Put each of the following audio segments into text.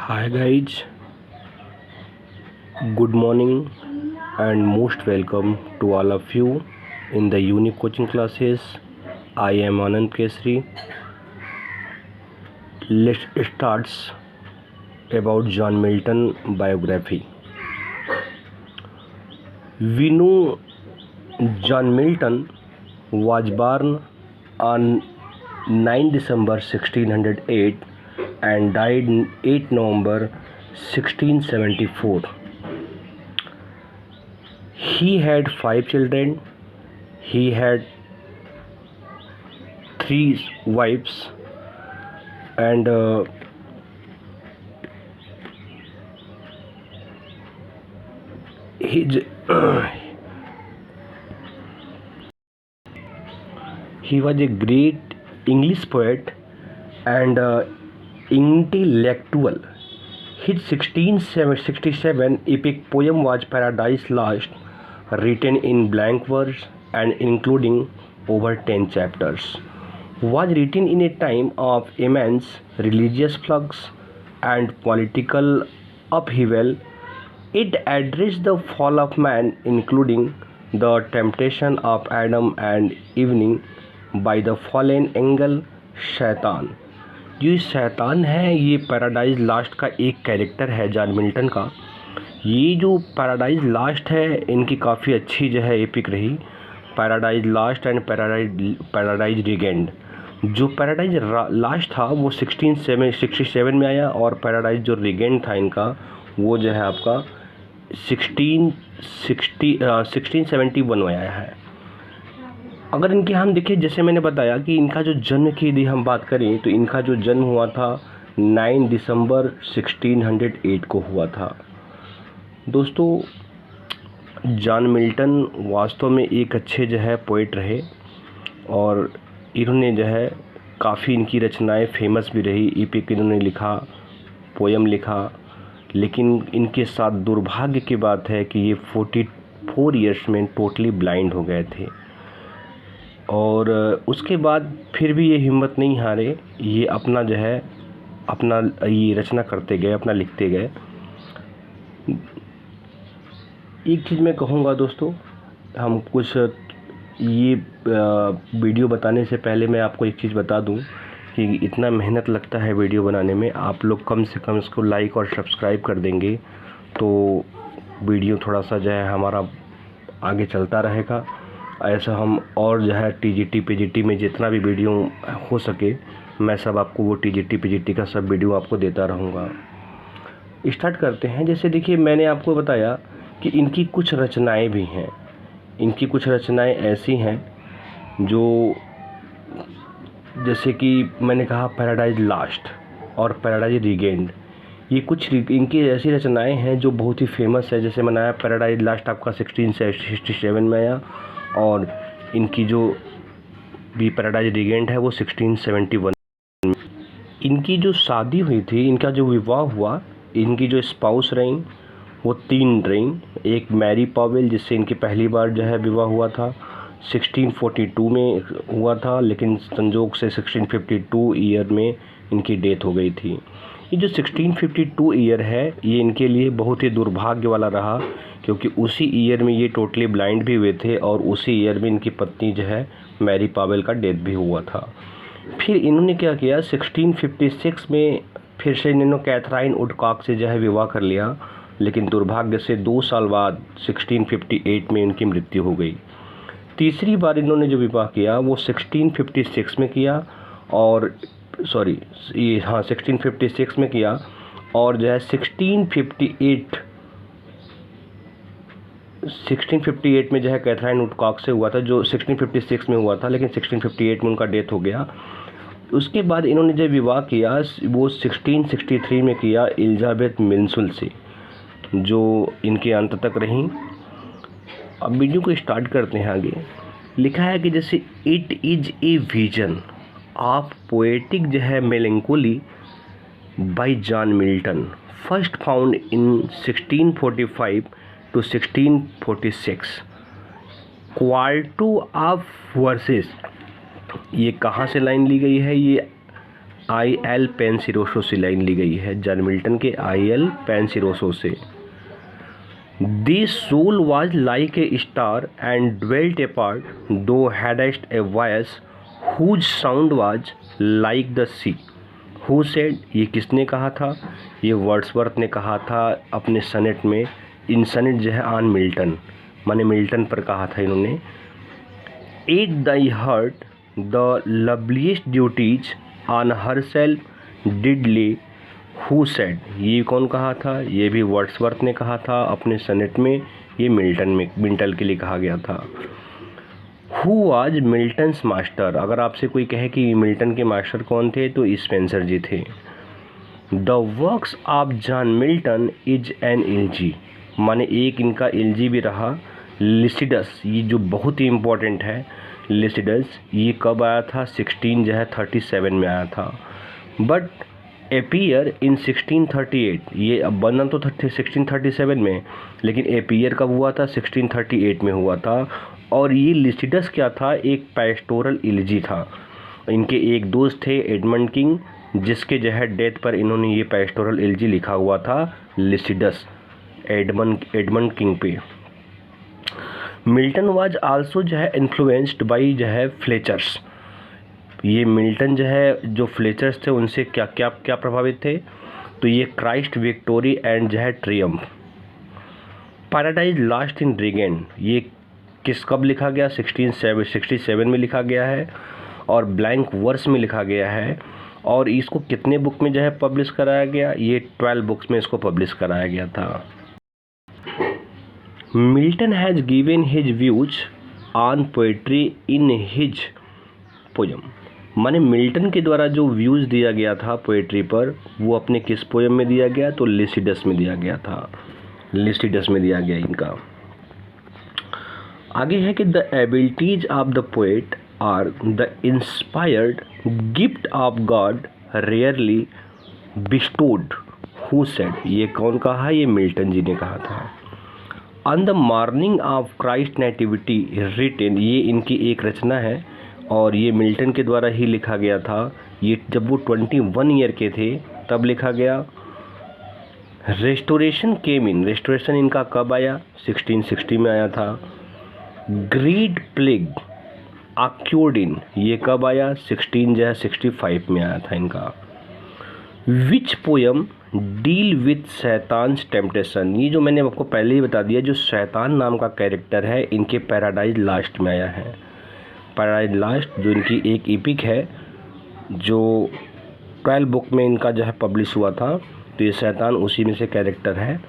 Hi guys, good morning and most welcome to all of you in the unique coaching classes. I am Anand Kesri. Let's start about John Milton biography. We know John Milton was born on 9 December 1608 and died on 8 November 1674. He had 5 children. He had 3 wives and he he was a great English poet and intellectual. His 1667 epic poem was Paradise Lost, written in blank verse and including over 10 chapters. Was written in a time of immense religious flux and political upheaval. It addressed the fall of man, including the temptation of Adam and Eve by the fallen angel शैतान. ये शैतान है, ये paradise last का एक character है John Milton का. ये जो पैराडाइज लास्ट है इनकी काफ़ी अच्छी जो है एपिक रही. Paradise last and paradise regained. जो पैराडाइज लास्ट था वो 1667 में आया और पैराडाइज जो रिगेंड था इनका वो जो है आपका 1671 में आया है. अगर इनके हम देखें, जैसे मैंने बताया कि इनका जो जन्म की यदि हम बात करें तो इनका जो जन्म हुआ था 9 दिसंबर 1608 को हुआ था. दोस्तों, जॉन मिल्टन वास्तव में एक अच्छे जो है पोइट रहे और इन्होंने जो है काफ़ी इनकी रचनाएं फेमस भी रही. एपिक इन्होंने लिखा, पोयम लिखा, लेकिन इनके साथ दुर्भाग्य की बात है कि ये 44 ईयर्स में टोटली ब्लाइंड हो गए थे. और उसके बाद फिर भी ये हिम्मत नहीं हारे, ये अपना जो है अपना ये रचना करते गए, अपना लिखते गए. एक चीज़ मैं कहूँगा दोस्तों, हम कुछ ये वीडियो बताने से पहले मैं आपको एक चीज़ बता दूं कि इतना मेहनत लगता है वीडियो बनाने में. आप लोग कम से कम इसको लाइक और सब्सक्राइब कर देंगे तो वीडियो थोड़ा सा जो है हमारा आगे चलता रहेगा. ऐसा हम और जो है टीजीटी पीजीटी में जितना भी वीडियो हो सके मैं सब आपको वो टीजीटी पीजीटी का सब वीडियो आपको देता रहूँगा. स्टार्ट करते हैं. जैसे देखिए, मैंने आपको बताया कि इनकी कुछ रचनाएं भी हैं. इनकी कुछ रचनाएं ऐसी हैं जो, जैसे कि मैंने कहा पैराडाइज लास्ट और पैराडाइज रिगेंड, ये कुछ इनकी ऐसी रचनाएं हैं जो बहुत ही फेमस है. जैसे मैंने आया पैराडाइज लास्ट आपका 1667 में आया और इनकी जो भी पैराडाइज रिगेंड है वो 1671. इनकी जो शादी हुई थी, इनका जो विवाह हुआ, इनकी जो स्पाउस रहीं वो 3 रहीं. एक मैरी पॉवेल जिससे इनकी पहली बार जो है विवाह हुआ था 1642 में हुआ था, लेकिन संजोग से 1652 ईयर में इनकी डेथ हो गई थी. ये जो 1652 ईयर है ये इनके लिए बहुत ही दुर्भाग्य वाला रहा, क्योंकि उसी ईयर में ये टोटली ब्लाइंड भी हुए थे और उसी ईयर में इनकी पत्नी जो है मैरी पॉवेल का डेथ भी हुआ था. फिर इन्होंने क्या किया, 1656 में फिर से इन्होंने कैथराइन वुडकॉक से जो है विवाह कर लिया, लेकिन दुर्भाग्य से 2 साल बाद 1658 में इनकी मृत्यु हो गई. तीसरी बार इन्होंने जो विवाह किया वो 1656 में किया और 1656 में किया और जो है 1658 में जो है कैथराइन वुडकॉक से हुआ था, जो 1656 में हुआ था, लेकिन 1658 में उनका डेथ हो गया. उसके बाद इन्होंने जो विवाह किया वो 1663 में किया एलिजाबेथ मिन्सुल से, जो इनके अंत तक रहीं. अब वीडियो को स्टार्ट करते हैं. आगे लिखा है कि जैसे it is a vision of poetic जो है melancholy by John Milton, first found in 1645 to 1646. Quarto of verses, ये कहाँ से लाइन ली गई है, ये आई.एल. पेंसिरोसो से लाइन ली गई है, जॉन मिल्टन के आई.एल. पेंसिरोसो से। दी soul was like a star and dwelt apart, thou hadst a voice whose sound was like the sea. Who said? ये किसने कहा था? ये वर्ड्सवर्थ ने कहा था अपने सनेट में। इन सनेट जो है ऑन मिल्टन, माने मिल्टन पर कहा था इन्होंने। At thy heart the loveliest duties on herself did lay. Who said? ये कौन कहा था? ये भी वर्ड्सवर्थ ने कहा था अपने सनेट में। ये मिल्टन के लिए कहा गया था। Who was Milton's master? अगर आपसे कोई कहे कि मिल्टन के मास्टर कौन थे तो स्पेंसर जी थे। The works of John Milton is an LG, माने एक इनका एलजी भी रहा। लिसिडस, ये जो बहुत ही इम्पोर्टेंट है, लिसिडस ये कब आया था? 1637 में आया था। बट एपियर इन 1638, ये अब बना तो 1637 में, लेकिन एपियर कब हुआ था? 1638 में हुआ था। और ये लिसिडस क्या था? एक पैस्टोरल इलजी था। इनके एक दोस्त थे एडमंड किंग, जिसके जो है डेथ पर इन्होंने ये पैस्टोरल इलजी लिखा हुआ था लिसिडस, एडमंड किंग पे। मिल्टन वाज आल्सो जो है इन्फ्लुएंस्ड बाई जो है फ्लेचर्स। ये मिल्टन जो है जो फ्लेचर्स थे उनसे क्या क्या क्या प्रभावित थे? तो ये क्राइस्ट, विक्टोरी एंड जो है Triumph. Paradise lost in regained, ये कब लिखा गया? 1667 में लिखा गया है और ब्लैंक वर्स में लिखा गया है। और इसको कितने बुक में जो है पब्लिश कराया गया? ये 12 बुक्स में इसको पब्लिश कराया गया था। Milton has given his views on poetry in his poem, माने मिल्टन के द्वारा जो व्यूज़ दिया गया था पोएट्री पर वो अपने किस पोयम में दिया गया? तो लिसिडस में दिया गया था, लिसिडस में दिया गया इनका। आगे है कि the abilities of the poet are the inspired gift of God rarely bestowed. Who said? ये कौन कहा? ये मिल्टन जी ने कहा था। On the morning of Christ nativity written, ये इनकी एक रचना है और ये मिल्टन के द्वारा ही लिखा गया था। ये जब वो 21 ईयर के थे तब लिखा गया। रेस्टोरेशन केम इन, रेस्टोरेशन इनका कब आया? 1660 में आया था। ग्रीड प्लेग ऑक्यूर्ड इन, ये कब आया? 1665 में आया था इनका। विच पोयम डील विथ शैतान्स टेम्पटेशन, ये जो मैंने आपको पहले ही बता दिया, जो शैतान नाम का कैरेक्टर है इनके पैराडाइज लास्ट में आया है। पैराडाइज लास्ट जो इनकी एक एपिक है जो 12 बुक में इनका जो है पब्लिश हुआ था, तो ये शैतान उसी में से कैरेक्टर है।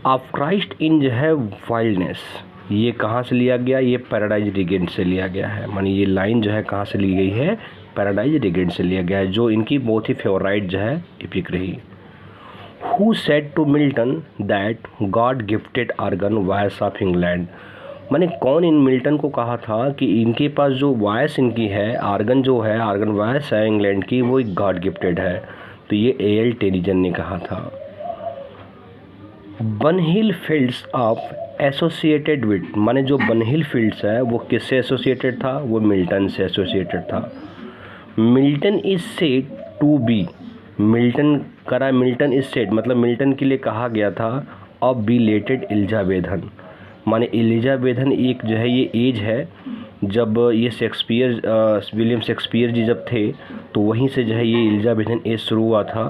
ऑफ क्राइस्ट इन जो है वाइल्डनेस, ये कहाँ से लिया गया? ये पैराडाइज रिगेंड से लिया गया है। माने ये लाइन जो है कहाँ से ली गई है? पैराडाइज रिगेंड से लिया गया है, जो इनकी बहुत ही फेवराइट जो है एपिक रही। Who said to Milton that God gifted organ voice of England, माने कौन इन मिल्टन को कहा था कि इनके पास जो वॉयस इनकी है, आर्गन जो है, आर्गन वॉयस है इंग्लैंड की, वो एक गॉड गिफ्टेड है? तो ये A.L. टेनिजन ने कहा था। बनहिल फील्ड्स ऑफ एसोसिएटेड विद, माने जो बनहिल फील्ड्स है वो किससे एसोसिएटेड था? वो मिल्टन से एसोसिएटेड था। Milton is said to be, Milton is said मतलब मिल्टन के लिए कहा गया था ऑफ बिलेटेड एलिजाबेथन, माने एलिजाबेथन एक जो है ये एज है जब ये विलियम शेक्सपियर जी जब थे तो वहीं से जो है ये एलिजाबेथन एज शुरू हुआ था।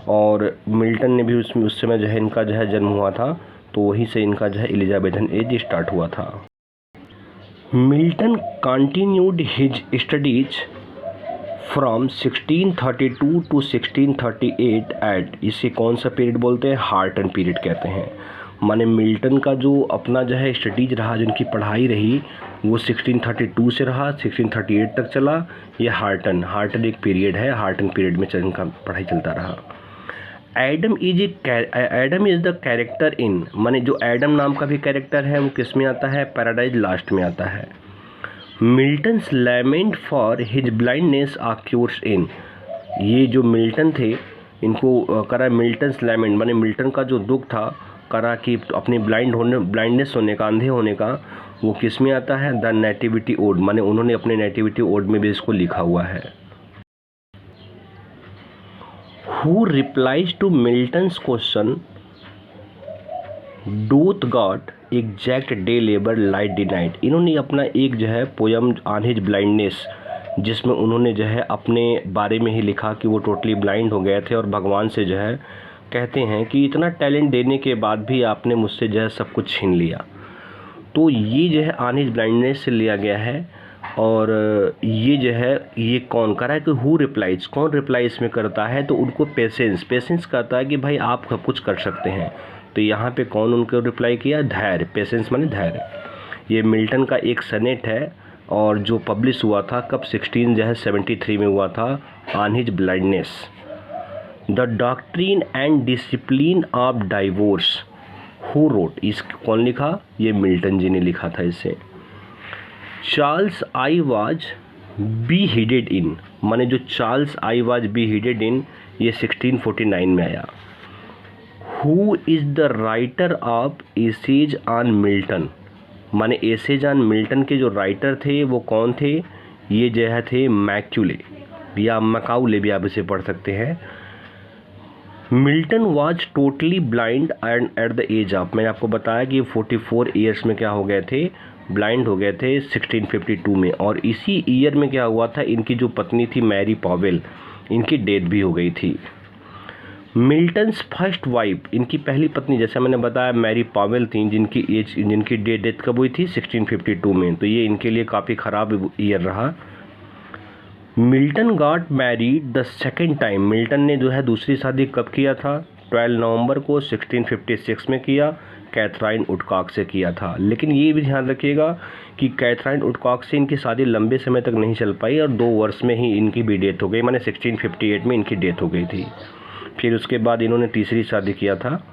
और मिल्टन ने भी उस समय जो है इनका जो है जन्म हुआ था, तो वहीं से इनका जो है एलिजाबेथन एज स्टार्ट हुआ था। Milton continued his studies from 1632 to 1638 at, इसे कौन सा पीरियड बोलते हैं? हार्टन पीरियड कहते हैं। माने मिल्टन का जो अपना जो है स्टडीज रहा, जिनकी पढ़ाई रही, वो 1632 से रहा 1638 तक चला। ये हार्टन एक पीरियड है, हार्टन पीरियड में इनका पढ़ाई चलता रहा। Adam is the character in, माने जो एडम नाम का भी कैरेक्टर है वो किस में आता है? पैराडाइज लास्ट में आता है। Milton's lament for his blindness occurs in, ये जो मिल्टन थे इनको करा मिल्टन्स लैमेंट, माने मिल्टन का जो दुख था करा कि अपने ब्लाइंडनेस होने का, अंधे होने का, वो किस में आता है? द नेटिविटी ओड, माने उन्होंने अपने नेटिविटी ओड में भी इसको लिखा हुआ है। Who replies to Milton's question doth God exact day labour light denied. इन्होंने अपना एक जो है पोयम ऑन हिज ब्लाइंडनेस, जिसमें उन्होंने जो है अपने बारे में ही लिखा कि वो टोटली ब्लाइंड हो गए थे और भगवान से जो है कहते हैं कि इतना टैलेंट देने के बाद भी आपने मुझसे जो है सब कुछ छीन लिया। तो ये जो है ऑन हिज ब्लाइंडनेस से लिया गया है। और ये जो है ये कौन कर रहा है कि हु रिप्लाइज, कौन रिप्लाई इसमें करता है, तो उनको पेशेंस कहता है कि भाई आप सब कुछ कर सकते हैं। तो यहाँ पे कौन उनको रिप्लाई किया, धैर्य, पेशेंस माने धैर्य। ये मिल्टन का एक सनेट है और जो पब्लिश हुआ था कब, 1673 में हुआ था, on his blindness. The doctrine and discipline of divorce, who wrote, इस कौन लिखा, ये मिल्टन जी ने लिखा था इसे। Charles I was beheaded in, माने जो Charles I was beheaded in, ये 1649 में आया। Who is the writer of essays on Milton, माने एसेज ऑन मिल्टन के जो राइटर थे वो कौन थे, ये जो है थे मैक्यूले या मकाउले भी आप इसे पढ़ सकते हैं। Milton was totally blind and at the age of, मैंने आपको बताया कि 44 ईयर्स में क्या हो गए थे, ब्लाइंड हो गए थे 1652 में। और इसी ईयर में क्या हुआ था, इनकी जो पत्नी थी मैरी पॉवेल, इनकी डेथ भी हो गई थी। मिल्टन्स फर्स्ट वाइफ, इनकी पहली पत्नी जैसे मैंने बताया मैरी पॉवेल थी, जिनकी डेथ कब हुई थी, 1652 में। तो ये इनके लिए काफ़ी ख़राब ईयर रहा। Milton got married the second time, Milton ने जो है दूसरी शादी कब किया था, 12 नवंबर को 1656 में किया, कैथराइन वुडकॉक से किया था। लेकिन ये भी ध्यान रखिएगा कि कैथराइन वुडकॉक से इनकी शादी लंबे समय तक नहीं चल पाई और 2 वर्ष में ही इनकी भी डेथ हो गई, माने 1658 में इनकी डेथ हो गई थी। फिर उसके बाद इन्होंने तीसरी शादी किया था।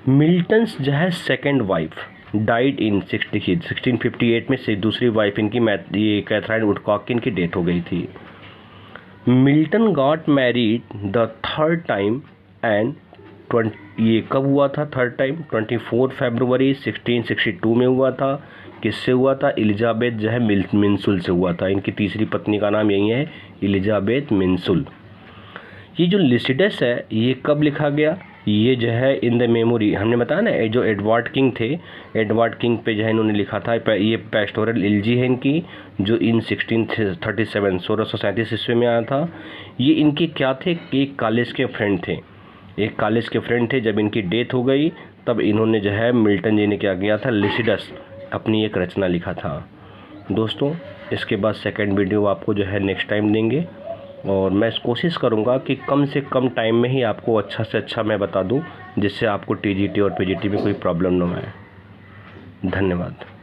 मिल्टन्स जो है सेकेंड वाइफ डाइड इन 1658 में से दूसरी वाइफ इनकी ये कैथराइन वुडकॉक की इनकी डेथ हो गई थी। Milton got married the third time and ये कब हुआ था थर्ड टाइम, 24 फरवरी 1662 में हुआ था। किससे हुआ था, एलिजाबेथ जो है मिन्सुल से हुआ था। इनकी तीसरी पत्नी का नाम यही है, एलिजाबेथ मिन्सुल। ये जो लिसिडस है ये कब लिखा गया, ये जो है इन द मेमोरी, हमने बताया ना जो एडवर्ड किंग थे, एडवर्ड किंग पे जो है इन्होंने लिखा था। ये पेस्टोरल इल्जी है इनकी, जो इन 1637 ईस्वी में आया था। ये इनके क्या थे, एक कॉलेज के फ्रेंड थे, जब इनकी डेथ हो गई तब इन्होंने जो है मिल्टन जी ने क्या किया था, लिसिडस अपनी एक रचना लिखा था। दोस्तों इसके बाद सेकंड वीडियो आपको जो है नेक्स्ट टाइम देंगे और मैं कोशिश करूंगा कि कम से कम टाइम में ही आपको अच्छा से अच्छा मैं बता दूं, जिससे आपको टीजीटी और पीजीटी में कोई प्रॉब्लम ना आए। धन्यवाद।